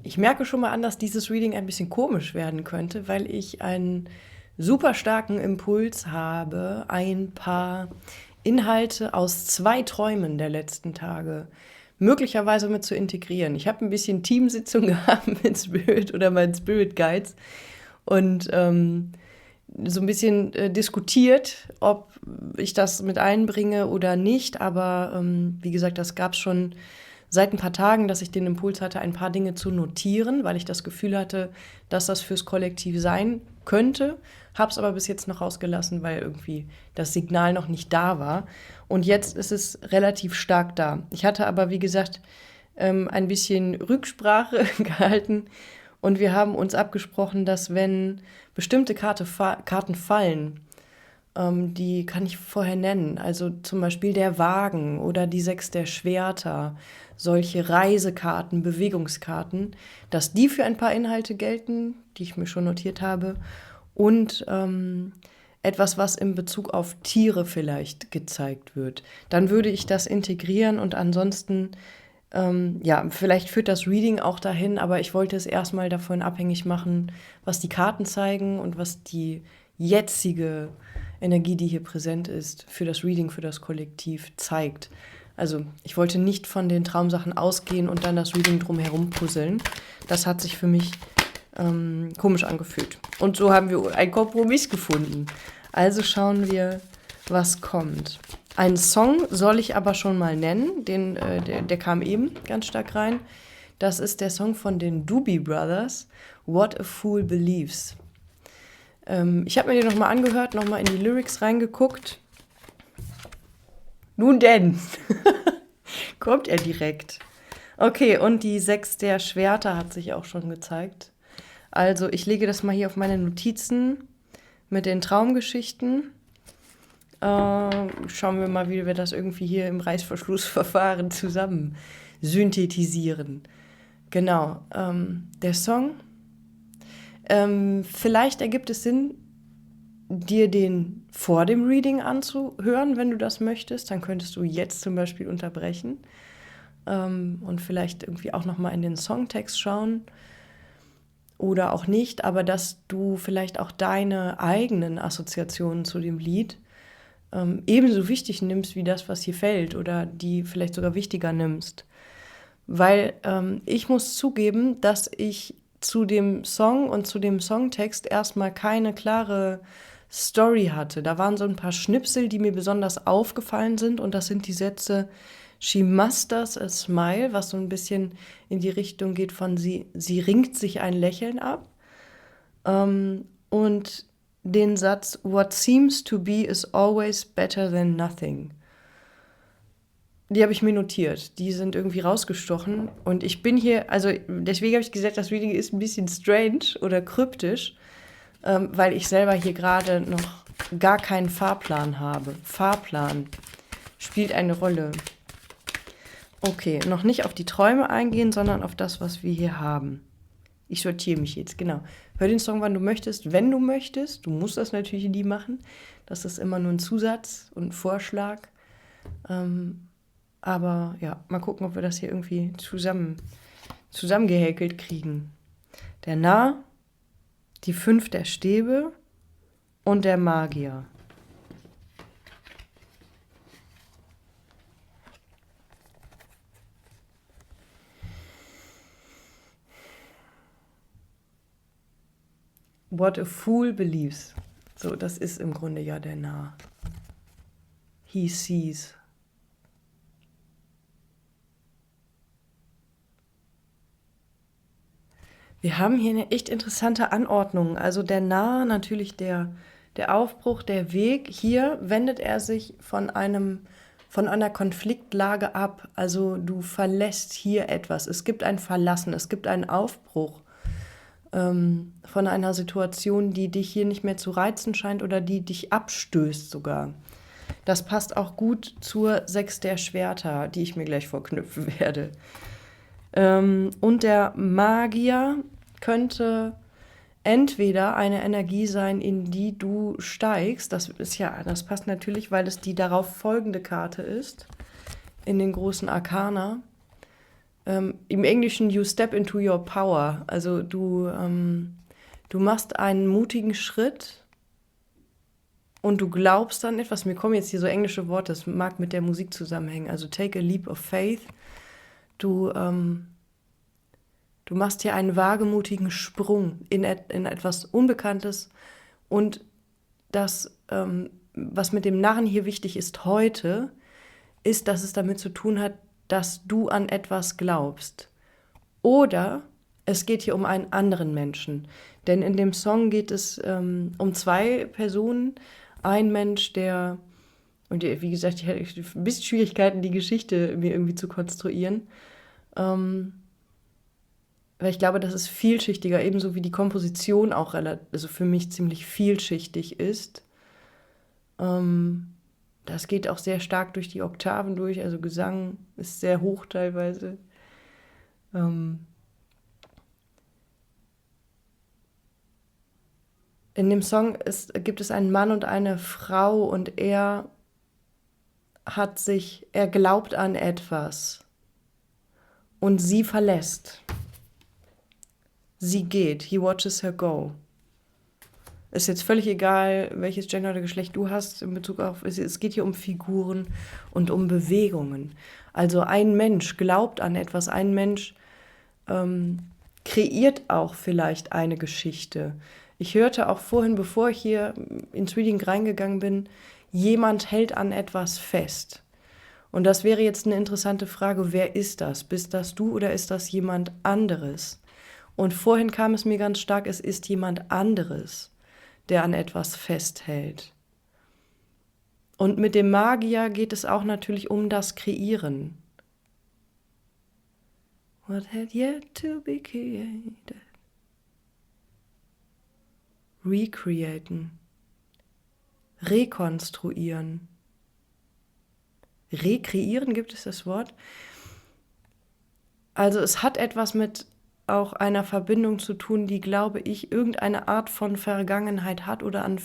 Ich merke schon mal an, dass dieses Reading ein bisschen komisch werden könnte, weil ich einen super starken Impuls habe, ein paar Inhalte aus 2 Träumen der letzten Tage möglicherweise mit zu integrieren. Ich habe ein bisschen Teamsitzung gehabt mit Spirit oder meinen Spirit Guides und so ein bisschen diskutiert, ob ich das mit einbringe oder nicht. Aber wie gesagt, das gab es schon seit ein paar Tagen, dass ich den Impuls hatte, ein paar Dinge zu notieren, weil ich das Gefühl hatte, dass das fürs Kollektiv sein könnte. Habe es aber bis jetzt noch rausgelassen, weil irgendwie das Signal noch nicht da war. Und jetzt ist es relativ stark da. Ich hatte aber, wie gesagt, ein bisschen Rücksprache gehalten und wir haben uns abgesprochen, dass wenn bestimmte Karten fallen, die kann ich vorher nennen, also zum Beispiel der Wagen oder die 6 der Schwerter, solche Reisekarten, Bewegungskarten, dass die für ein paar Inhalte gelten, die ich mir schon notiert habe, und etwas, was in Bezug auf Tiere vielleicht gezeigt wird. Dann würde ich das integrieren und ansonsten, ja, vielleicht führt das Reading auch dahin, aber ich wollte es erstmal davon abhängig machen, was die Karten zeigen und was die jetzige Energie, die hier präsent ist, für das Reading, für das Kollektiv zeigt. Also ich wollte nicht von den Traumsachen ausgehen und dann das Reading drumherum puzzeln. Das hat sich für mich komisch angefühlt. Und so haben wir einen Kompromiss gefunden. Also schauen wir, was kommt. Einen Song soll ich aber schon mal nennen, der kam eben ganz stark rein. Das ist der Song von den Doobie Brothers, What a Fool Believes. Ich habe mir den nochmal angehört, nochmal in die Lyrics reingeguckt. Nun denn, kommt er direkt. Okay, und die 6 der Schwerter hat sich auch schon gezeigt. Also ich lege das mal hier auf meine Notizen mit den Traumgeschichten. Schauen wir mal, wie wir das irgendwie hier im Reißverschlussverfahren zusammen synthetisieren. Genau, der Song. Vielleicht ergibt es Sinn, dir den vor dem Reading anzuhören, wenn du das möchtest. Dann könntest du jetzt zum Beispiel unterbrechen und vielleicht irgendwie auch nochmal in den Songtext schauen oder auch nicht, aber dass du vielleicht auch deine eigenen Assoziationen zu dem Lied ebenso wichtig nimmst wie das, was hier fällt oder die vielleicht sogar wichtiger nimmst. Weil ich muss zugeben, dass ich zu dem Song und zu dem Songtext erstmal keine klare Story hatte. Da waren so ein paar Schnipsel, die mir besonders aufgefallen sind und das sind die Sätze She musters a smile, was so ein bisschen in die Richtung geht von sie ringt sich ein Lächeln ab. Und den Satz What seems to be is always better than nothing. Die habe ich mir notiert. Die sind irgendwie rausgestochen. Und ich bin hier, also deswegen habe ich gesagt, das Reading ist ein bisschen strange oder kryptisch, weil ich selber hier gerade noch gar keinen Fahrplan habe. Fahrplan spielt eine Rolle. Okay, noch nicht auf die Träume eingehen, sondern auf das, was wir hier haben. Ich sortiere mich jetzt, genau. Hör den Song, wann du möchtest, wenn du möchtest. Du musst das natürlich nie machen. Das ist immer nur ein Zusatz und ein Vorschlag. Aber ja, mal gucken, ob wir das hier irgendwie zusammengehäkelt kriegen. Der Narr, die 5 der Stäbe und der Magier. What a fool believes. So, das ist im Grunde ja der Narr. He sees. Wir haben hier eine echt interessante Anordnung. Also der Narr, natürlich der Aufbruch, der Weg. Hier wendet er sich von einer Konfliktlage ab. Also du verlässt hier etwas. Es gibt ein Verlassen, es gibt einen Aufbruch von einer Situation, die dich hier nicht mehr zu reizen scheint oder die dich abstößt sogar. Das passt auch gut zur 6 der Schwerter, die ich mir gleich vorknüpfen werde. Und der Magier könnte entweder eine Energie sein, in die du steigst. Das passt natürlich, weil es die darauf folgende Karte ist in den großen Arkana. Im Englischen you step into your power. Also du machst einen mutigen Schritt und du glaubst an etwas. Mir kommen jetzt hier so englische Worte, das mag mit der Musik zusammenhängen. Also take a leap of faith. Du machst hier einen wagemutigen Sprung in etwas Unbekanntes. Und das, was mit dem Narren hier wichtig ist heute, ist, dass es damit zu tun hat, dass du an etwas glaubst. Oder es geht hier um einen anderen Menschen. Denn in dem Song geht es um zwei Personen. Ein Mensch, der, und wie gesagt, ich hatte ein bisschen Schwierigkeiten, die Geschichte mir irgendwie zu konstruieren. Weil ich glaube, das ist vielschichtiger, ebenso wie die Komposition auch also für mich ziemlich vielschichtig ist. Das geht auch sehr stark durch die Oktaven durch, also Gesang ist sehr hoch teilweise. In dem Song gibt es einen Mann und eine Frau und er glaubt an etwas und sie verlässt. Sie geht, he watches her go. Ist jetzt völlig egal, welches Gender oder Geschlecht du hast in Bezug auf, es geht hier um Figuren und um Bewegungen. Also ein Mensch glaubt an etwas, ein Mensch kreiert auch vielleicht eine Geschichte. Ich hörte auch vorhin, bevor ich hier ins Reading reingegangen bin, jemand hält an etwas fest. Und das wäre jetzt eine interessante Frage, wer ist das? Bist das du oder ist das jemand anderes? Und vorhin kam es mir ganz stark, es ist jemand anderes, der an etwas festhält. Und mit dem Magier geht es auch natürlich um das Kreieren. What had yet to be created? Recreaten. Rekonstruieren. Rekreieren, gibt es das Wort? Also es hat etwas mit auch einer Verbindung zu tun, die, glaube ich, irgendeine Art von Vergangenheit hat oder an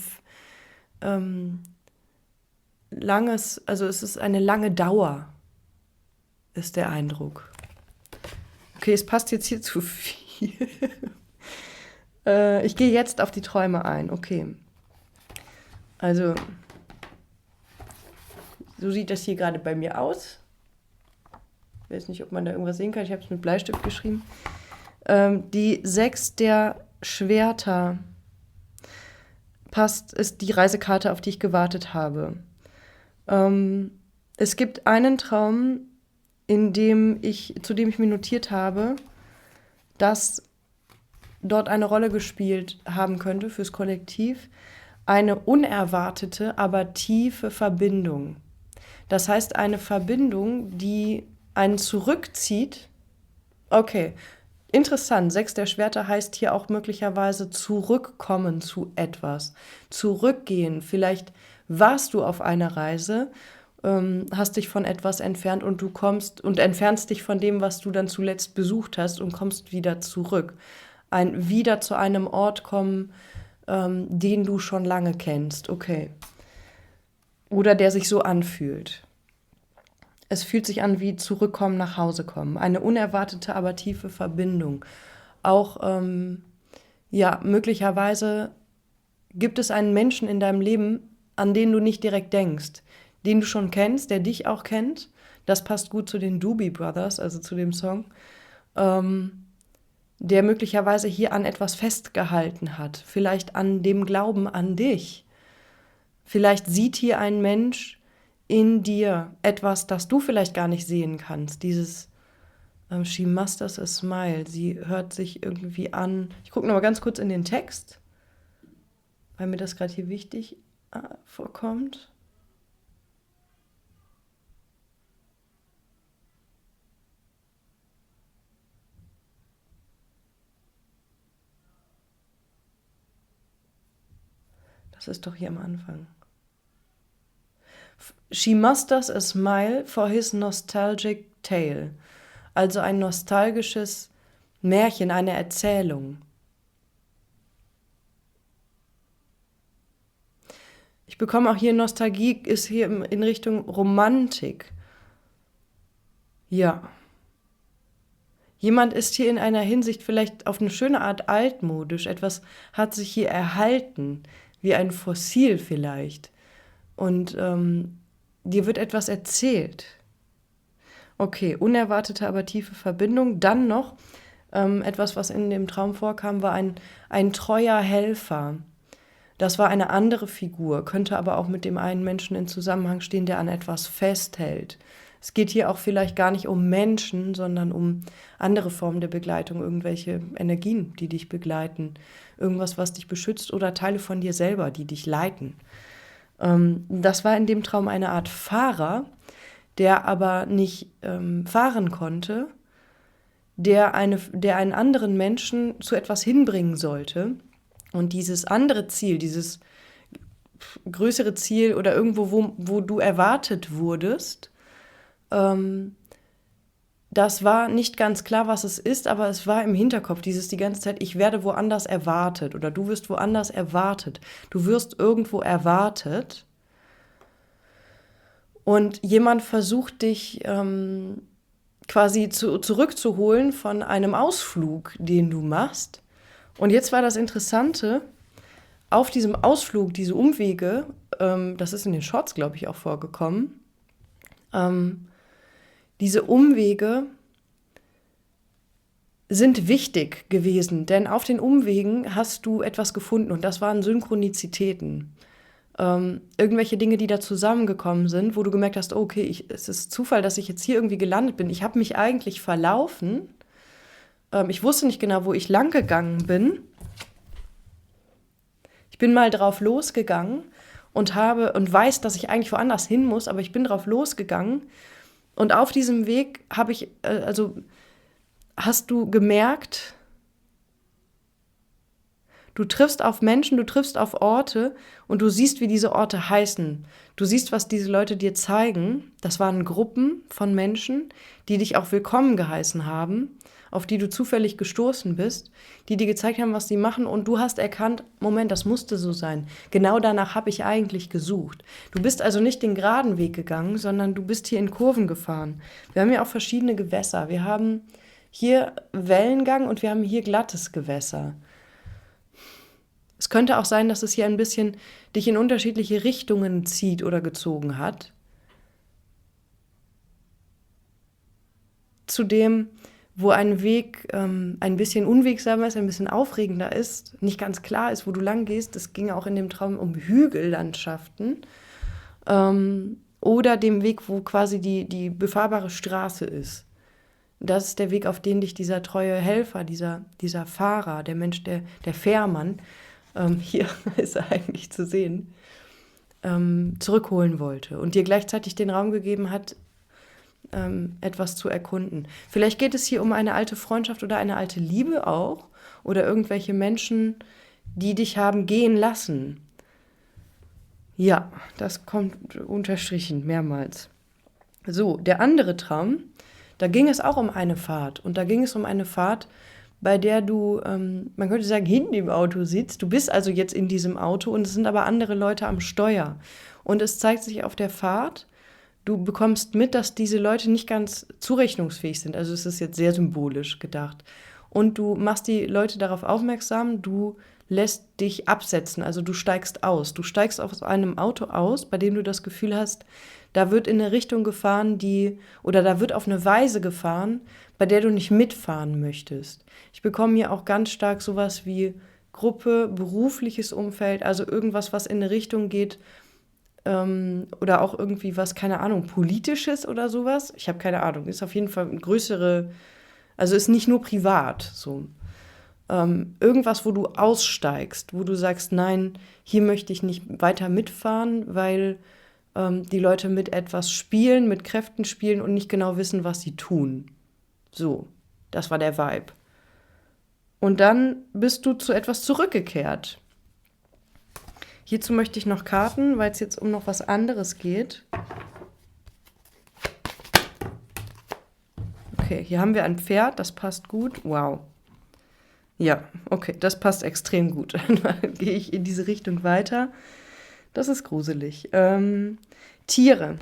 langes, also es ist eine lange Dauer, ist der Eindruck. Okay, es passt jetzt hier zu viel. Ich gehe jetzt auf die Träume ein, okay. Also, so sieht das hier gerade bei mir aus. Ich weiß nicht, ob man da irgendwas sehen kann, ich habe es mit Bleistift geschrieben. Die 6 der Schwerter ist die Reisekarte, auf die ich gewartet habe. Es gibt einen Traum, zu dem ich mir notiert habe, dass dort eine Rolle gespielt haben könnte fürs Kollektiv, eine unerwartete, aber tiefe Verbindung. Das heißt, eine Verbindung, die einen zurückzieht. Okay, interessant. 6 der Schwerter heißt hier auch möglicherweise zurückkommen zu etwas. Zurückgehen. Vielleicht warst du auf einer Reise, hast dich von etwas entfernt und du kommst und entfernst dich von dem, was du dann zuletzt besucht hast und kommst wieder zurück. Wieder zu einem Ort kommen, den du schon lange kennst. Okay. Oder der sich so anfühlt. Es fühlt sich an wie zurückkommen, nach Hause kommen. Eine unerwartete, aber tiefe Verbindung. Auch, möglicherweise gibt es einen Menschen in deinem Leben, an den du nicht direkt denkst, den du schon kennst, der dich auch kennt. Das passt gut zu den Doobie Brothers, also zu dem Song. Der möglicherweise hier an etwas festgehalten hat. Vielleicht an dem Glauben an dich. Vielleicht sieht hier ein Mensch in dir etwas, das du vielleicht gar nicht sehen kannst. Dieses She musters a smile. Sie hört sich irgendwie an. Ich gucke noch mal ganz kurz in den Text, weil mir das gerade hier wichtig vorkommt. Das ist doch hier am Anfang. She musters a smile for his nostalgic tale. Also ein nostalgisches Märchen, eine Erzählung. Ich bekomme auch hier Nostalgie, ist hier in Richtung Romantik. Ja. Jemand ist hier in einer Hinsicht vielleicht auf eine schöne Art altmodisch. Etwas hat sich hier erhalten, wie ein Fossil vielleicht. Und dir wird etwas erzählt. Okay, unerwartete, aber tiefe Verbindung. Dann noch etwas, was in dem Traum vorkam, war ein treuer Helfer. Das war eine andere Figur, könnte aber auch mit dem einen Menschen in Zusammenhang stehen, der an etwas festhält. Es geht hier auch vielleicht gar nicht um Menschen, sondern um andere Formen der Begleitung, irgendwelche Energien, die dich begleiten, irgendwas, was dich beschützt oder Teile von dir selber, die dich leiten. Das war in dem Traum eine Art Fahrer, der aber nicht fahren konnte, der einen anderen Menschen zu etwas hinbringen sollte. Und dieses andere Ziel, dieses größere Ziel oder irgendwo, wo du erwartet wurdest, das war nicht ganz klar, was es ist, aber es war im Hinterkopf, dieses die ganze Zeit, ich werde woanders erwartet oder du wirst woanders erwartet. Du wirst irgendwo erwartet und jemand versucht dich quasi zurückzuholen von einem Ausflug, den du machst. Und jetzt war das Interessante, auf diesem Ausflug, diese Umwege, das ist in den Shorts, glaube ich, auch vorgekommen, diese Umwege sind wichtig gewesen, denn auf den Umwegen hast du etwas gefunden und das waren Synchronizitäten. Irgendwelche Dinge, die da zusammengekommen sind, wo du gemerkt hast, okay, es ist Zufall, dass ich jetzt hier irgendwie gelandet bin. Ich habe mich eigentlich verlaufen. Ich wusste nicht genau, wo ich lang gegangen bin. Ich bin mal drauf losgegangen und weiß, dass ich eigentlich woanders hin muss, aber ich bin drauf losgegangen. Und auf diesem Weg hast du gemerkt, du triffst auf Menschen, du triffst auf Orte und du siehst, wie diese Orte heißen. Du siehst, was diese Leute dir zeigen. Das waren Gruppen von Menschen, die dich auch willkommen geheißen haben, auf die du zufällig gestoßen bist, die dir gezeigt haben, was sie machen und du hast erkannt, Moment, das musste so sein. Genau danach habe ich eigentlich gesucht. Du bist also nicht den geraden Weg gegangen, sondern du bist hier in Kurven gefahren. Wir haben ja auch verschiedene Gewässer. Wir haben hier Wellengang und wir haben hier glattes Gewässer. Es könnte auch sein, dass es hier ein bisschen dich in unterschiedliche Richtungen zieht oder gezogen hat. Zudem, wo ein Weg ein bisschen unwegsamer ist, ein bisschen aufregender ist, nicht ganz klar ist, wo du lang gehst. Es ging auch in dem Traum um Hügellandschaften oder dem Weg, wo quasi die befahrbare Straße ist. Das ist der Weg, auf den dich dieser treue Helfer, dieser Fahrer, der Mensch, der Fährmann, hier ist er eigentlich zu sehen, zurückholen wollte und dir gleichzeitig den Raum gegeben hat, etwas zu erkunden. Vielleicht geht es hier um eine alte Freundschaft oder eine alte Liebe auch oder irgendwelche Menschen, die dich haben gehen lassen. Ja, das kommt unterstrichen mehrmals. So, der andere Traum, da ging es auch um eine Fahrt und da ging es um eine Fahrt, bei der du, man könnte sagen, hinten im Auto sitzt. Du bist also jetzt in diesem Auto und es sind aber andere Leute am Steuer. Und es zeigt sich auf der Fahrt, du bekommst mit, dass diese Leute nicht ganz zurechnungsfähig sind. Also es ist jetzt sehr symbolisch gedacht. Und du machst die Leute darauf aufmerksam, du lässt dich absetzen, also du steigst aus. Du steigst aus einem Auto aus, bei dem du das Gefühl hast, da wird in eine Richtung gefahren, oder da wird auf eine Weise gefahren, bei der du nicht mitfahren möchtest. Ich bekomme hier auch ganz stark sowas wie Gruppe, berufliches Umfeld, also irgendwas, was in eine Richtung geht, oder auch irgendwie was, keine Ahnung, politisches oder sowas. Ich habe keine Ahnung, ist auf jeden Fall eine größere, also ist nicht nur privat so. Irgendwas, wo du aussteigst, wo du sagst, nein, hier möchte ich nicht weiter mitfahren, weil die Leute mit etwas spielen, mit Kräften spielen und nicht genau wissen, was sie tun. So, das war der Vibe. Und dann bist du zu etwas zurückgekehrt. Hierzu möchte ich noch Karten, weil es jetzt um noch was anderes geht. Okay, hier haben wir ein Pferd, das passt gut. Wow. Ja, okay, das passt extrem gut. Dann gehe ich in diese Richtung weiter. Das ist gruselig. Tiere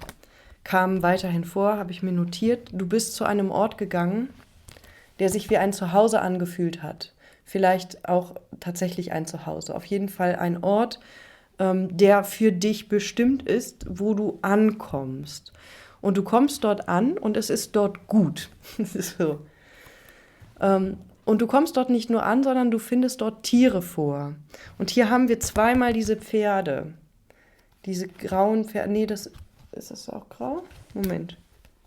kamen weiterhin vor, habe ich mir notiert. Du bist zu einem Ort gegangen, der sich wie ein Zuhause angefühlt hat. Vielleicht auch tatsächlich ein Zuhause. Auf jeden Fall ein Ort, der für dich bestimmt ist, wo du ankommst. Und du kommst dort an und es ist dort gut. Es ist so. Und du kommst dort nicht nur an, sondern du findest dort Tiere vor. Und hier haben wir zweimal diese Pferde. Diese grauen Pferde. Nee, ist das auch grau? Moment.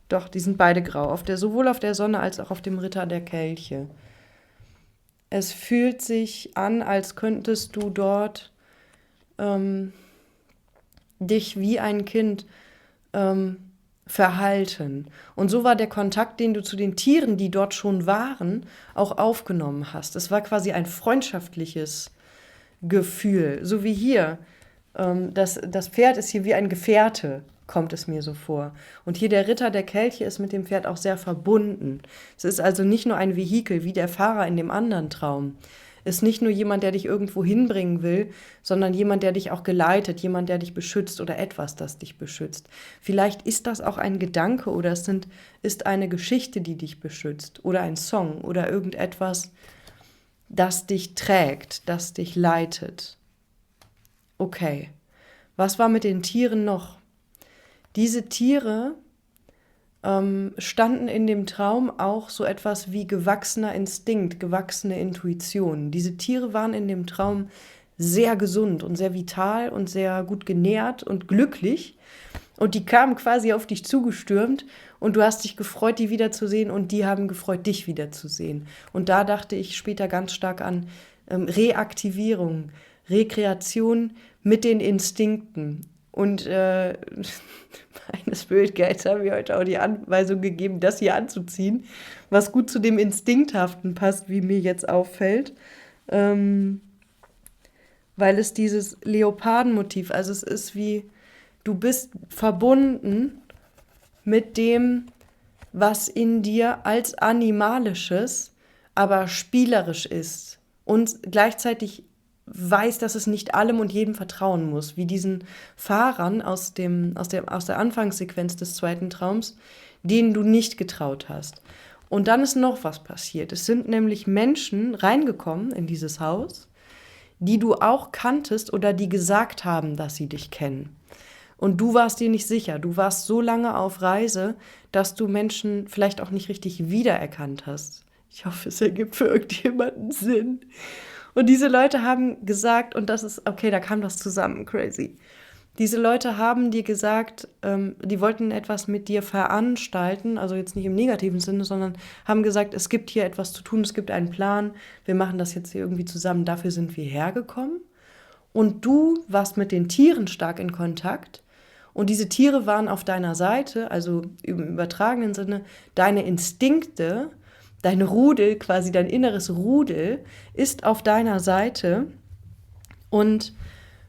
Doch, die sind beide grau. Sowohl auf der Sonne als auch auf dem Ritter der Kelche. Es fühlt sich an, als könntest du dort dich wie ein Kind verhalten. Und so war der Kontakt, den du zu den Tieren, die dort schon waren, auch aufgenommen hast. Es war quasi ein freundschaftliches Gefühl. So wie hier. Das Pferd ist hier wie ein Gefährte, kommt es mir so vor. Und hier der Ritter der Kelche ist mit dem Pferd auch sehr verbunden. Es ist also nicht nur ein Vehikel wie der Fahrer in dem anderen Traum. Es ist nicht nur jemand, der dich irgendwo hinbringen will, sondern jemand, der dich auch geleitet, jemand, der dich beschützt oder etwas, das dich beschützt. Vielleicht ist das auch ein Gedanke oder ist eine Geschichte, die dich beschützt oder ein Song oder irgendetwas, das dich trägt, das dich leitet. Okay, was war mit den Tieren noch? Diese Tiere standen in dem Traum auch so etwas wie gewachsener Instinkt, gewachsene Intuition. Diese Tiere waren in dem Traum sehr gesund und sehr vital und sehr gut genährt und glücklich. Und die kamen quasi auf dich zugestürmt und du hast dich gefreut, die wiederzusehen und die haben gefreut, dich wiederzusehen. Und da dachte ich später ganz stark an Reaktivierung, Rekreation mit den Instinkten. Und meine Spirit Guides haben mir heute auch die Anweisung gegeben, das hier anzuziehen, was gut zu dem Instinkthaften passt, wie mir jetzt auffällt. Weil es dieses Leopardenmotiv, also es ist wie, du bist verbunden mit dem, was in dir als Animalisches, aber spielerisch ist und gleichzeitig weiß, dass es nicht allem und jedem vertrauen muss, wie diesen Fahrern aus der Anfangssequenz des zweiten Traums, denen du nicht getraut hast. Und dann ist noch was passiert. Es sind nämlich Menschen reingekommen in dieses Haus, die du auch kanntest oder die gesagt haben, dass sie dich kennen. Und du warst dir nicht sicher. Du warst so lange auf Reise, dass du Menschen vielleicht auch nicht richtig wiedererkannt hast. Ich hoffe, es ergibt für irgendjemanden Sinn. Und diese Leute haben gesagt, und das ist, okay, da kam das zusammen, crazy. Diese Leute haben dir gesagt, die wollten etwas mit dir veranstalten, also jetzt nicht im negativen Sinne, sondern haben gesagt, es gibt hier etwas zu tun, es gibt einen Plan, wir machen das jetzt hier irgendwie zusammen, dafür sind wir hergekommen. Und du warst mit den Tieren stark in Kontakt und diese Tiere waren auf deiner Seite, also im übertragenen Sinne, deine Instinkte, dein Rudel, quasi dein inneres Rudel, ist auf deiner Seite und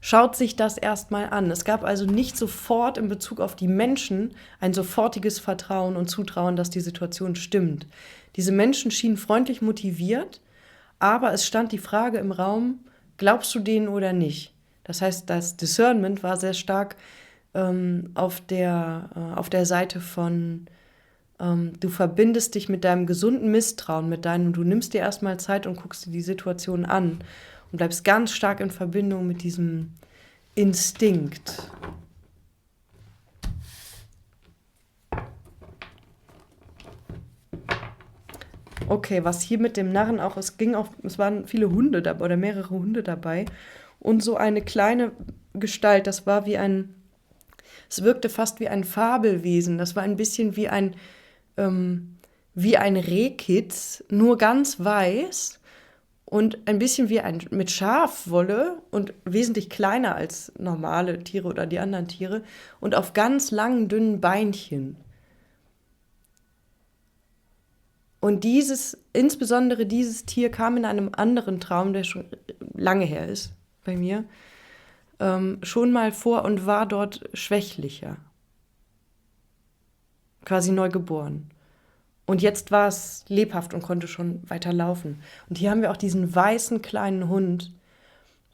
schaut sich das erstmal an. Es gab also nicht sofort in Bezug auf die Menschen ein sofortiges Vertrauen und Zutrauen, dass die Situation stimmt. Diese Menschen schienen freundlich motiviert, aber es stand die Frage im Raum, glaubst du denen oder nicht? Das heißt, das Discernment war sehr stark auf der Seite von du verbindest dich mit deinem gesunden Misstrauen, du nimmst dir erstmal Zeit und guckst dir die Situation an und bleibst ganz stark in Verbindung mit diesem Instinkt. Okay, was hier mit dem Narren auch, es waren viele Hunde dabei oder mehrere Hunde dabei und so eine kleine Gestalt, es wirkte fast wie ein Fabelwesen, das war ein bisschen wie ein Rehkitz, nur ganz weiß und ein bisschen mit Schafwolle und wesentlich kleiner als normale Tiere oder die anderen Tiere und auf ganz langen, dünnen Beinchen. Und insbesondere dieses Tier kam in einem anderen Traum, der schon lange her ist bei mir, schon mal vor und war dort schwächlicher. Quasi neugeboren. Und jetzt war es lebhaft und konnte schon weiter laufen. Und hier haben wir auch diesen weißen kleinen Hund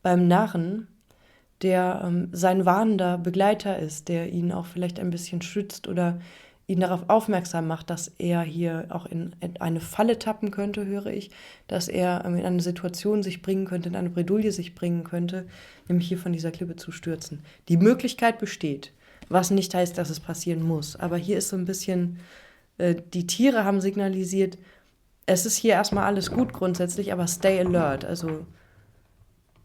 beim Narren, der sein warnender Begleiter ist, der ihn auch vielleicht ein bisschen schützt oder ihn darauf aufmerksam macht, dass er hier auch in eine Falle tappen könnte, höre ich, dass er in eine Situation sich bringen könnte, in eine Bredouille sich bringen könnte, nämlich hier von dieser Klippe zu stürzen. Die Möglichkeit besteht, was nicht heißt, dass es passieren muss. Aber hier ist so ein bisschen, die Tiere haben signalisiert, es ist hier erstmal alles gut grundsätzlich, aber stay alert. Also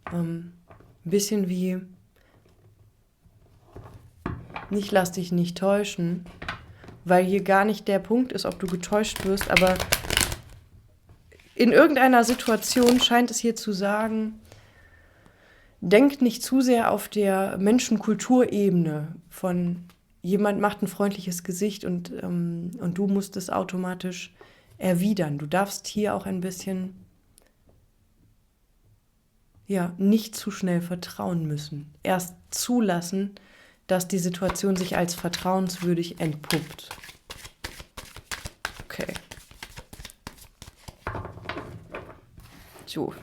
ein bisschen wie, nicht lass dich nicht täuschen, weil hier gar nicht der Punkt ist, ob du getäuscht wirst, aber in irgendeiner Situation scheint es hier zu sagen, denk nicht zu sehr auf der Menschenkulturebene von jemand macht ein freundliches Gesicht und du musst es automatisch erwidern. Du darfst hier auch ein bisschen, ja, nicht zu schnell vertrauen müssen. Erst zulassen, dass die Situation sich als vertrauenswürdig entpuppt. Okay. So.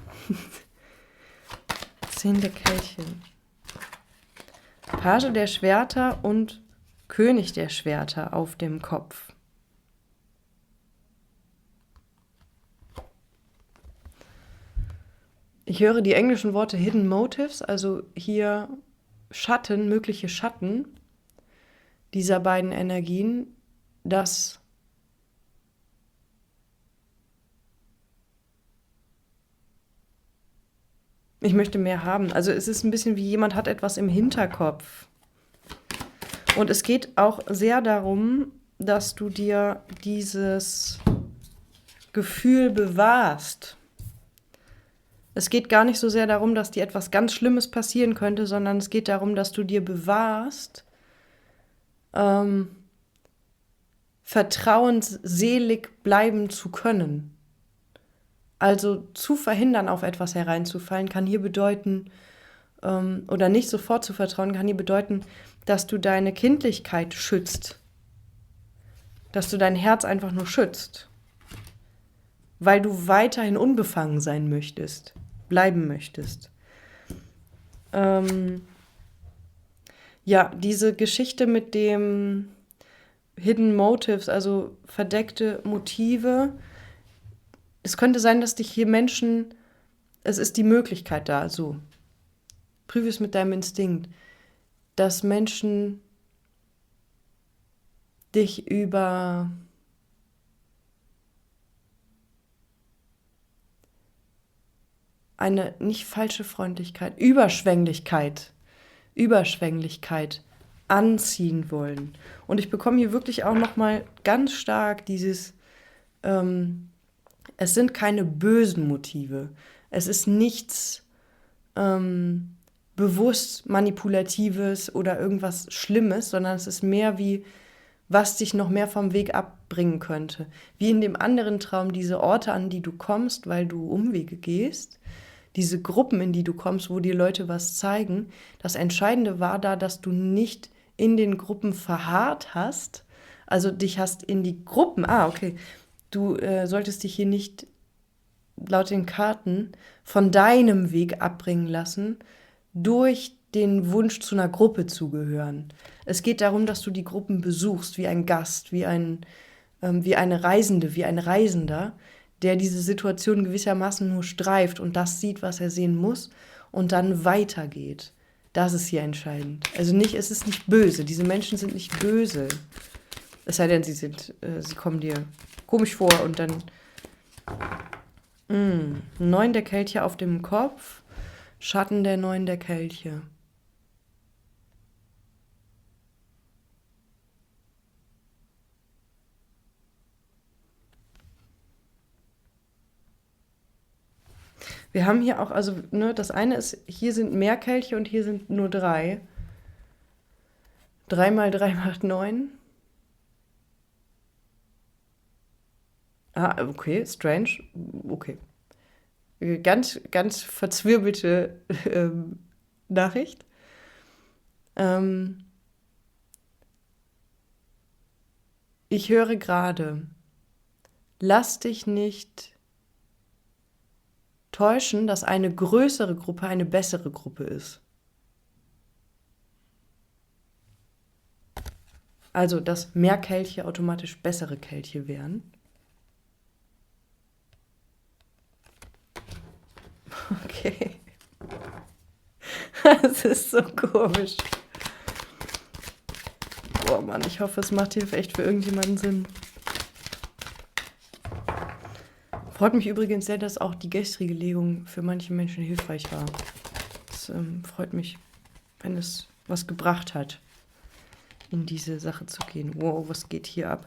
10 der Kelchen. Page der Schwerter und König der Schwerter auf dem Kopf. Ich höre die englischen Worte Hidden Motives, also hier Schatten, mögliche Schatten dieser beiden Energien, dass ich möchte mehr haben. Also es ist ein bisschen wie jemand hat etwas im Hinterkopf. Und es geht auch sehr darum, dass du dir dieses Gefühl bewahrst. Es geht gar nicht so sehr darum, dass dir etwas ganz Schlimmes passieren könnte, sondern es geht darum, dass du dir bewahrst, vertrauensselig bleiben zu können. Also zu verhindern, auf etwas hereinzufallen, kann hier bedeuten, oder nicht sofort zu vertrauen, kann hier bedeuten, dass du deine Kindlichkeit schützt. Dass du dein Herz einfach nur schützt. Weil du weiterhin unbefangen sein möchtest, bleiben möchtest. Ja, diese Geschichte mit dem Hidden Motives, also verdeckte Motive. Es könnte sein, dass dich hier Menschen, es ist die Möglichkeit da, so. Prüfe es mit deinem Instinkt, dass Menschen dich über eine nicht falsche Freundlichkeit, Überschwänglichkeit anziehen wollen. Und ich bekomme hier wirklich auch nochmal ganz stark dieses, es sind keine bösen Motive. Es ist nichts bewusst Manipulatives oder irgendwas Schlimmes, sondern es ist mehr wie, was dich noch mehr vom Weg abbringen könnte. Wie in dem anderen Traum diese Orte, an die du kommst, weil du Umwege gehst, diese Gruppen, in die du kommst, wo dir Leute was zeigen. Das Entscheidende war da, dass du nicht in den Gruppen verharrt hast, also dich hast in die Gruppen, okay, du solltest dich hier nicht laut den Karten von deinem Weg abbringen lassen, durch den Wunsch zu einer Gruppe zu gehören. Es geht darum, dass du die Gruppen besuchst, wie ein Gast, wie eine Reisende, wie ein Reisender, der diese Situation gewissermaßen nur streift und das sieht, was er sehen muss und dann weitergeht. Das ist hier entscheidend. Also es ist nicht böse. Diese Menschen sind nicht böse. Es sei denn, sie kommen dir komisch vor und dann 9 der Kelche auf dem Kopf, Schatten der 9 der Kelche. Wir haben hier auch, also das eine ist, hier sind mehr Kelche und hier sind nur 3. 3 mal 3 macht 9. Okay, strange. Okay. Ganz, ganz verzwirbelte Nachricht. Ich höre gerade, lass dich nicht täuschen, dass eine größere Gruppe eine bessere Gruppe ist. Also, dass mehr Kelche automatisch bessere Kelche wären. Okay. Das ist so komisch. Boah, Mann, ich hoffe, es macht hier echt für irgendjemanden Sinn. Freut mich übrigens sehr, dass auch die gestrige Legung für manche Menschen hilfreich war. Das freut mich, wenn es was gebracht hat, in diese Sache zu gehen. Wow, was geht hier ab?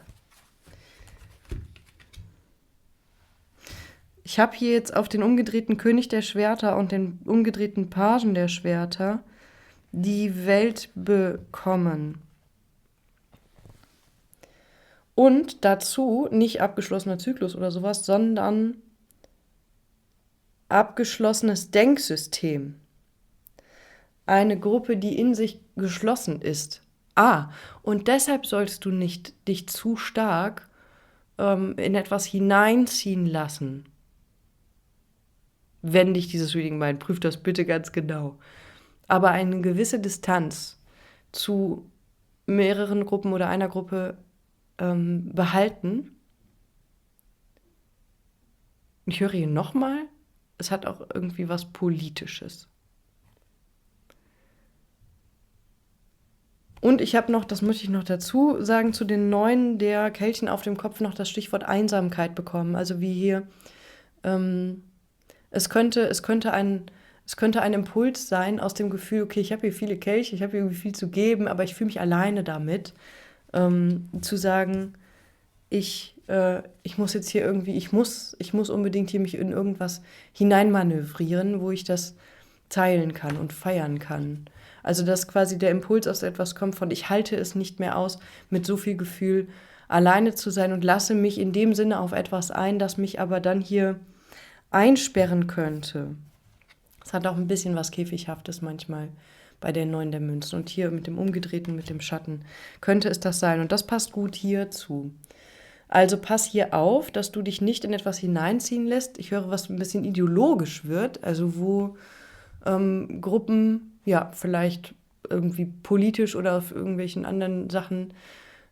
Ich habe hier jetzt auf den umgedrehten König der Schwerter und den umgedrehten Pagen der Schwerter die Welt bekommen. Und dazu nicht abgeschlossener Zyklus oder sowas, sondern abgeschlossenes Denksystem. Eine Gruppe, die in sich geschlossen ist. Und deshalb sollst du nicht dich zu stark in etwas hineinziehen lassen. Wenn dich dieses Reading meint, prüf das bitte ganz genau. Aber eine gewisse Distanz zu mehreren Gruppen oder einer Gruppe behalten. Ich höre hier nochmal, es hat auch irgendwie was Politisches. Und ich habe noch, das möchte ich noch dazu sagen, zu den 9 der Kelchen auf dem Kopf noch das Stichwort Einsamkeit bekommen. Also wie hier, es könnte ein Impuls sein aus dem Gefühl, okay, ich habe hier viele Kelche, ich habe irgendwie viel zu geben, aber ich fühle mich alleine damit, zu sagen, ich muss jetzt hier irgendwie, ich muss unbedingt hier mich in irgendwas hineinmanövrieren, wo ich das teilen kann und feiern kann. Also dass quasi der Impuls aus etwas kommt von, ich halte es nicht mehr aus, mit so viel Gefühl alleine zu sein und lasse mich in dem Sinne auf etwas ein, das mich aber dann hier einsperren könnte. Es hat auch ein bisschen was Käfighaftes manchmal bei der 9 der Münzen. Und hier mit dem Umgedrehten, mit dem Schatten, könnte es das sein. Und das passt gut hierzu. Also pass hier auf, dass du dich nicht in etwas hineinziehen lässt. Ich höre, was ein bisschen ideologisch wird, also wo Gruppen, ja, vielleicht irgendwie politisch oder auf irgendwelchen anderen Sachen,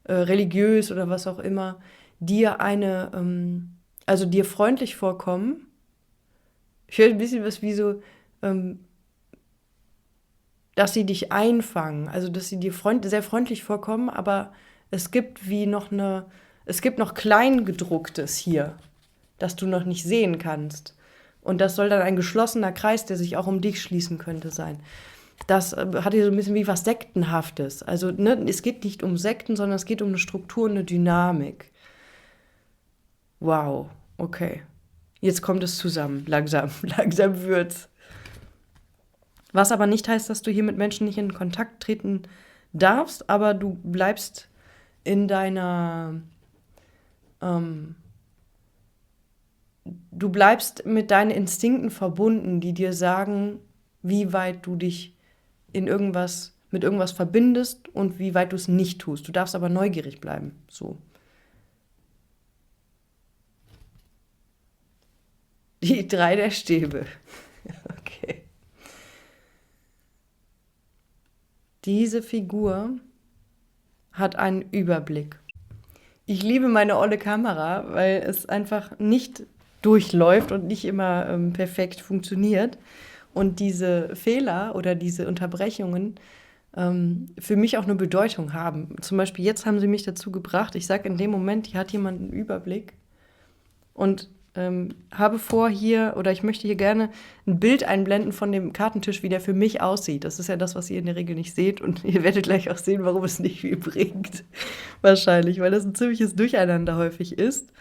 religiös oder was auch immer, dir also dir freundlich vorkommen. Ich höre ein bisschen was wie so, dass sie dich einfangen, also dass sie dir sehr freundlich vorkommen, aber es gibt noch Kleingedrucktes hier, das du noch nicht sehen kannst. Und das soll dann ein geschlossener Kreis, der sich auch um dich schließen könnte, sein. Das hat hier so ein bisschen wie was Sektenhaftes. Also es geht nicht um Sekten, sondern es geht um eine Struktur und eine Dynamik. Wow, okay. Jetzt kommt es zusammen, langsam wird's. Was aber nicht heißt, dass du hier mit Menschen nicht in Kontakt treten darfst, aber du bleibst in deiner, du bleibst mit deinen Instinkten verbunden, die dir sagen, wie weit du dich mit irgendwas verbindest und wie weit du es nicht tust. Du darfst aber neugierig bleiben, so. Die 3 der Stäbe. Okay. Diese Figur hat einen Überblick. Ich liebe meine olle Kamera, weil es einfach nicht durchläuft und nicht immer perfekt funktioniert. Und diese Fehler oder diese Unterbrechungen für mich auch eine Bedeutung haben. Zum Beispiel jetzt haben sie mich dazu gebracht, ich sage in dem Moment, hier hat jemand einen Überblick und habe vor hier, oder ich möchte hier gerne ein Bild einblenden von dem Kartentisch, wie der für mich aussieht. Das ist ja das, was ihr in der Regel nicht seht. Und ihr werdet gleich auch sehen, warum es nicht viel bringt. Wahrscheinlich, weil das ein ziemliches Durcheinander häufig ist.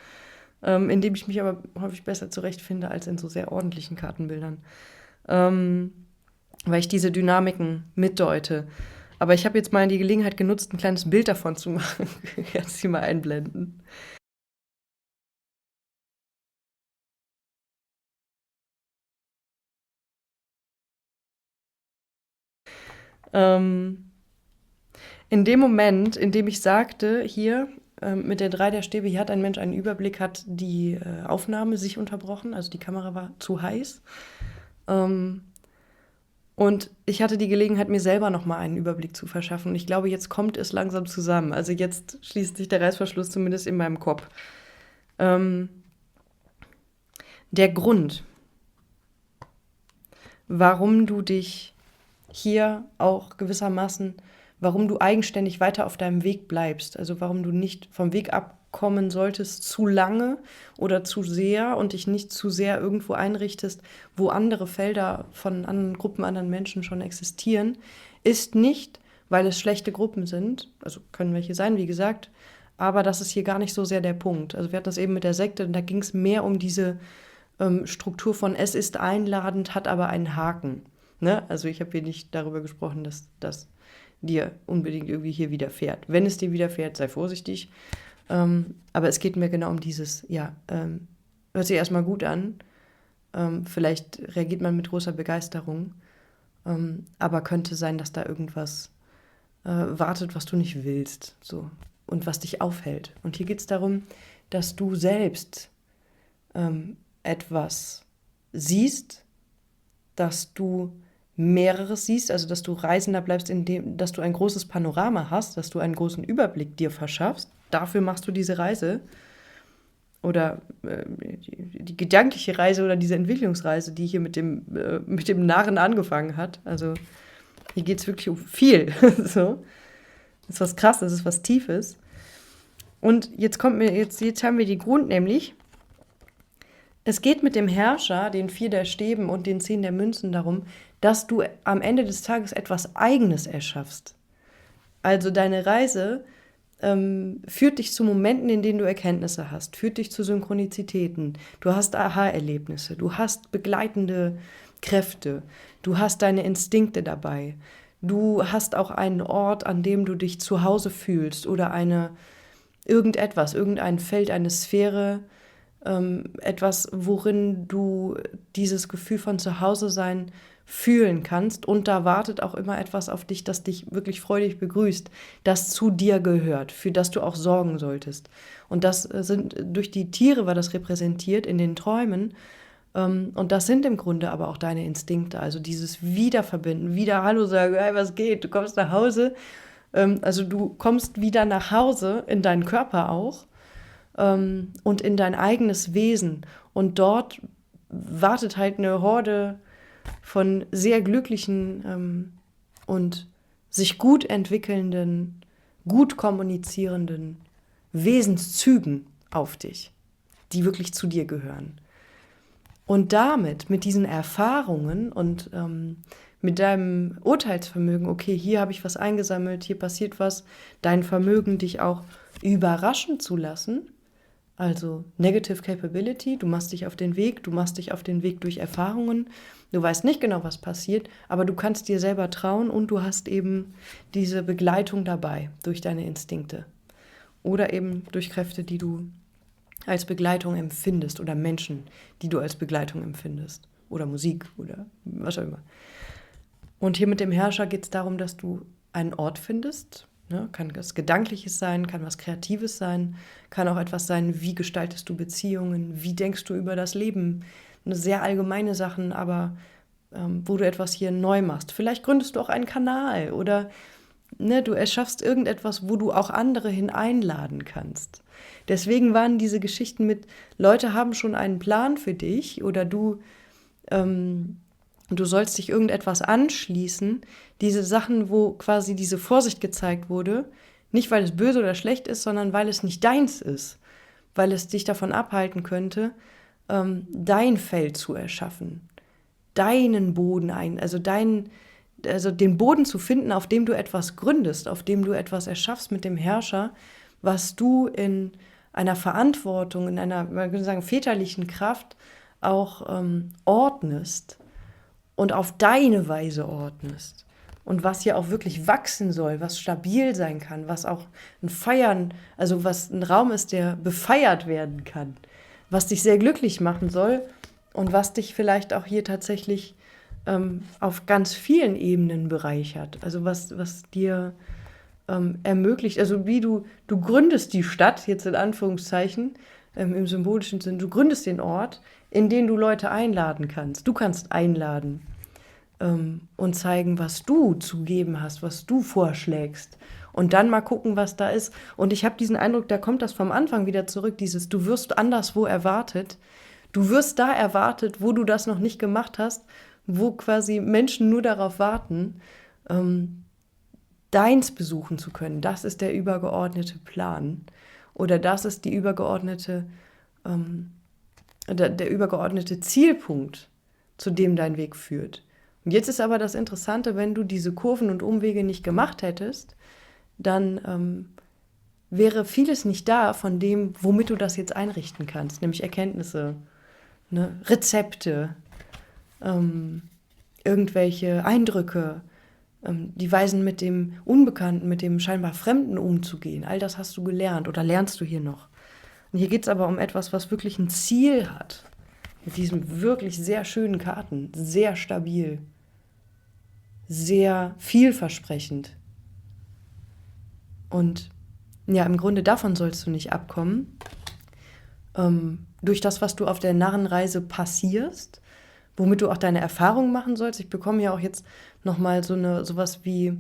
In dem ich mich aber häufig besser zurechtfinde als in so sehr ordentlichen Kartenbildern. Weil ich diese Dynamiken mitdeute. Aber ich habe jetzt mal die Gelegenheit genutzt, ein kleines Bild davon zu machen. Ich werde sie mal einblenden. In dem Moment, in dem ich sagte, hier mit der 3 der Stäbe, hier hat ein Mensch einen Überblick, hat die Aufnahme sich unterbrochen, also die Kamera war zu heiß. Und Und ich hatte die Gelegenheit, mir selber nochmal einen Überblick zu verschaffen. Und ich glaube, jetzt kommt es langsam zusammen. Also jetzt schließt sich der Reißverschluss zumindest in meinem Kopf. Ähm, der Grund, warum du dich hier auch gewissermaßen, warum du eigenständig weiter auf deinem Weg bleibst, also warum du nicht vom Weg abkommen solltest zu lange oder zu sehr und dich nicht zu sehr irgendwo einrichtest, wo andere Felder von anderen Gruppen, anderen Menschen schon existieren, ist nicht, weil es schlechte Gruppen sind, also können welche sein, wie gesagt, aber das ist hier gar nicht so sehr der Punkt. Also wir hatten das eben mit der Sekte und da ging es mehr um diese Struktur von es ist einladend, hat aber einen Haken. Ne? Also ich habe hier nicht darüber gesprochen, dass das dir unbedingt irgendwie hier widerfährt. Wenn es dir widerfährt, sei vorsichtig. Aber es geht mir genau um dieses, ja, hört sich erstmal gut an. Vielleicht reagiert man mit großer Begeisterung. Aber könnte sein, dass da irgendwas wartet, was du nicht willst. So. Und was dich aufhält. Und hier geht es darum, dass du selbst etwas siehst, dass du mehreres siehst, also dass du Reisender bleibst, indem, dass du ein großes Panorama hast, dass du einen großen Überblick dir verschaffst. Dafür machst du diese Reise oder die gedankliche Reise oder diese Entwicklungsreise, die hier mit dem Narren angefangen hat. Also hier geht es wirklich um viel. So. Das ist was Krasses, das ist was Tiefes. Und jetzt haben wir den Grund, nämlich es geht mit dem Herrscher, den 4 der Stäben und den 10 der Münzen darum, dass du am Ende des Tages etwas Eigenes erschaffst. Also deine Reise führt dich zu Momenten, in denen du Erkenntnisse hast, führt dich zu Synchronizitäten. Du hast Aha-Erlebnisse, du hast begleitende Kräfte, du hast deine Instinkte dabei. Du hast auch einen Ort, an dem du dich zu Hause fühlst oder irgendein Feld, eine Sphäre, etwas, worin du dieses Gefühl von Zuhause-Sein fühlen kannst. Und da wartet auch immer etwas auf dich, das dich wirklich freudig begrüßt, das zu dir gehört, für das du auch sorgen solltest. Und das durch die Tiere war das repräsentiert in den Träumen. Und das sind im Grunde aber auch deine Instinkte. Also dieses Wiederverbinden, wieder Hallo sagen, hey, was geht, du kommst nach Hause. Also du kommst wieder nach Hause, in deinen Körper auch. Und in dein eigenes Wesen. Und dort wartet halt eine Horde von sehr glücklichen und sich gut entwickelnden, gut kommunizierenden Wesenszügen auf dich, die wirklich zu dir gehören. Und damit, mit diesen Erfahrungen und mit deinem Urteilsvermögen, okay, hier habe ich was eingesammelt, hier passiert was, dein Vermögen, dich auch überraschen zu lassen, also Negative Capability, du machst dich auf den Weg durch Erfahrungen, du weißt nicht genau, was passiert, aber du kannst dir selber trauen und du hast eben diese Begleitung dabei durch deine Instinkte oder eben durch Kräfte, die du als Begleitung empfindest oder Menschen, die du als Begleitung empfindest oder Musik oder was auch immer. Und hier mit dem Herrscher geht es darum, dass du einen Ort findest. Ne? Kann was Gedankliches sein, kann was Kreatives sein, kann auch etwas sein, wie gestaltest du Beziehungen, wie denkst du über das Leben. Eine sehr allgemeine Sachen, aber wo du etwas hier neu machst. Vielleicht gründest du auch einen Kanal oder ne, du erschaffst irgendetwas, wo du auch andere hin einladen kannst. Deswegen waren diese Geschichten mit, Leute haben schon einen Plan für dich oder du sollst dich irgendetwas anschließen. Diese Sachen, wo quasi diese Vorsicht gezeigt wurde, nicht weil es böse oder schlecht ist, sondern weil es nicht deins ist. Weil es dich davon abhalten könnte, dein Feld zu erschaffen. Deinen Boden also den Boden zu finden, auf dem du etwas gründest, auf dem du etwas erschaffst mit dem Herrscher, was du in einer Verantwortung, in einer, man könnte sagen, väterlichen Kraft auch ordnest und auf deine Weise ordnest. Und was hier auch wirklich wachsen soll, was stabil sein kann, was auch ein Feiern, also was ein Raum ist, der befeiert werden kann, was dich sehr glücklich machen soll und was dich vielleicht auch hier tatsächlich auf ganz vielen Ebenen bereichert. Also was dir ermöglicht, also wie du gründest die Stadt, jetzt in Anführungszeichen, im symbolischen Sinn, du gründest den Ort, in den du Leute einladen kannst. Du kannst einladen. und zeigen, was du zu geben hast, was du vorschlägst. Und dann mal gucken, was da ist. Und ich habe diesen Eindruck, da kommt das vom Anfang wieder zurück, dieses, du wirst anderswo erwartet. Du wirst da erwartet, wo du das noch nicht gemacht hast, wo quasi Menschen nur darauf warten, deins besuchen zu können. Das ist der übergeordnete Plan. Oder das ist die übergeordnete, der übergeordnete Zielpunkt, zu dem dein Weg führt. Und jetzt ist aber das Interessante, wenn du diese Kurven und Umwege nicht gemacht hättest, dann wäre vieles nicht da von dem, womit du das jetzt einrichten kannst, nämlich Erkenntnisse, ne? Rezepte, irgendwelche Eindrücke, die Weisen mit dem Unbekannten, mit dem scheinbar Fremden umzugehen. All das hast du gelernt oder lernst du hier noch. Und hier geht es aber um etwas, was wirklich ein Ziel hat. Mit diesen wirklich sehr schönen Karten, sehr stabil, sehr vielversprechend. Und ja, im Grunde davon sollst du nicht abkommen. Durch das, was du auf der Narrenreise passierst, womit du auch deine Erfahrungen machen sollst. Ich bekomme ja auch jetzt nochmal sowas wie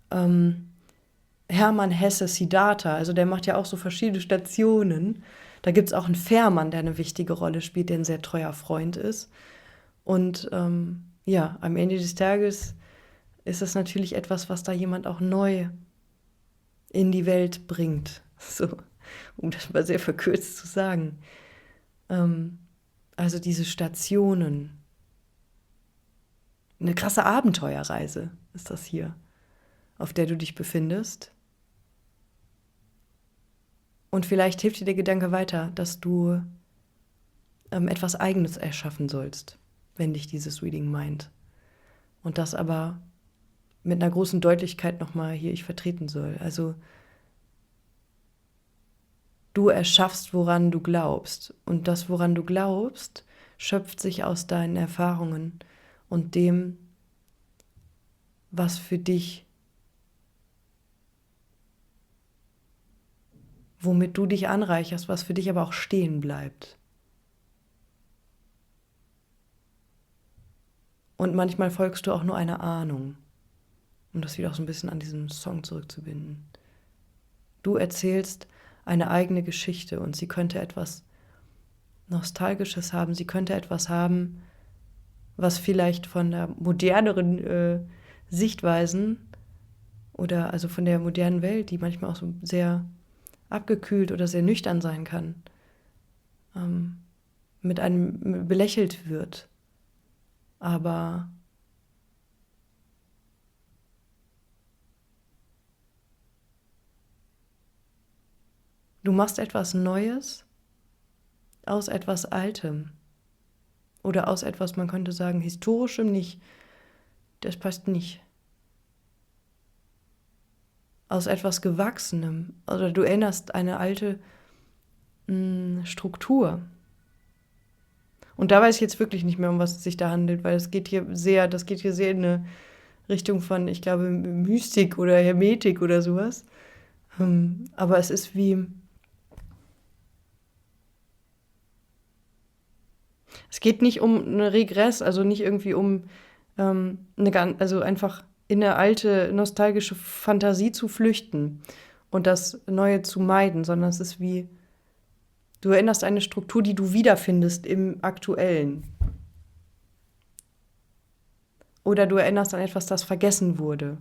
Hermann Hesse Siddhartha. Also der macht ja auch so verschiedene Stationen. Da gibt es auch einen Fährmann, der eine wichtige Rolle spielt, der ein sehr treuer Freund ist. Und ja, am Ende des Tages ist das natürlich etwas, was da jemand auch neu in die Welt bringt. So, um das mal sehr verkürzt zu sagen. Also diese Stationen. Eine krasse Abenteuerreise ist das hier, auf der du dich befindest. Und vielleicht hilft dir der Gedanke weiter, dass du etwas Eigenes erschaffen sollst, wenn dich dieses Reading meint. Und das aber mit einer großen Deutlichkeit nochmal hier ich vertreten soll. Also du erschaffst, woran du glaubst. Und das, woran du glaubst, schöpft sich aus deinen Erfahrungen und dem, was für dich, womit du dich anreicherst, was für dich aber auch stehen bleibt. Und manchmal folgst du auch nur einer Ahnung, um das wieder auch so ein bisschen an diesen Song zurückzubinden. Du erzählst eine eigene Geschichte und sie könnte etwas Nostalgisches haben, sie könnte etwas haben, was vielleicht von der moderneren Sichtweisen oder also von der modernen Welt, die manchmal auch so sehr abgekühlt oder sehr nüchtern sein kann, mit einem belächelt wird. Aber du machst etwas Neues aus etwas Altem oder aus etwas, man könnte sagen, Historischem nicht. Das passt nicht. Aus etwas Gewachsenem. Oder du erinnerst eine alte Struktur. Und da weiß ich jetzt wirklich nicht mehr, um was es sich da handelt, weil das geht hier sehr in eine Richtung von, ich glaube, Mystik oder Hermetik oder sowas. Aber es ist wie, es geht nicht um eine Regress, also nicht irgendwie um also einfach in eine alte nostalgische Fantasie zu flüchten und das Neue zu meiden, sondern es ist wie, du erinnerst eine Struktur, die du wiederfindest im Aktuellen. Oder du erinnerst an etwas, das vergessen wurde.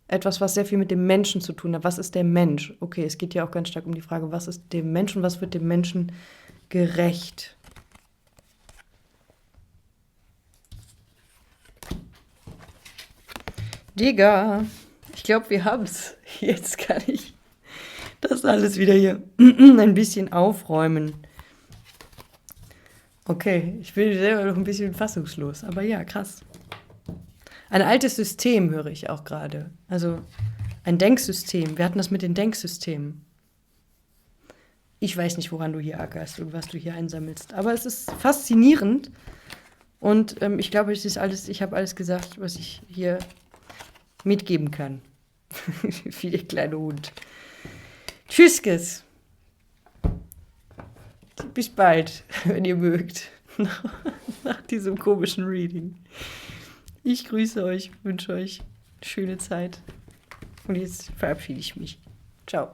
Etwas, was sehr viel mit dem Menschen zu tun hat. Was ist der Mensch? Okay, es geht ja auch ganz stark um die Frage, was ist dem Menschen, was wird dem Menschen gerecht? Digga, ich glaube, wir haben es. Jetzt kann ich das alles wieder hier ein bisschen aufräumen. Okay, ich bin selber noch ein bisschen fassungslos, aber ja, krass. Ein altes System höre ich auch gerade. Also ein Denksystem. Wir hatten das mit den Denksystemen. Ich weiß nicht, woran du hier ackerst und was du hier einsammelst, aber es ist faszinierend und ich glaube, ich habe alles gesagt, was ich hier mitgeben kann. Wie der kleine Hund. Tschüsskes. Bis bald, wenn ihr mögt. nach diesem komischen Reading. Ich grüße euch, wünsche euch eine schöne Zeit. Und jetzt verabschiede ich mich. Ciao.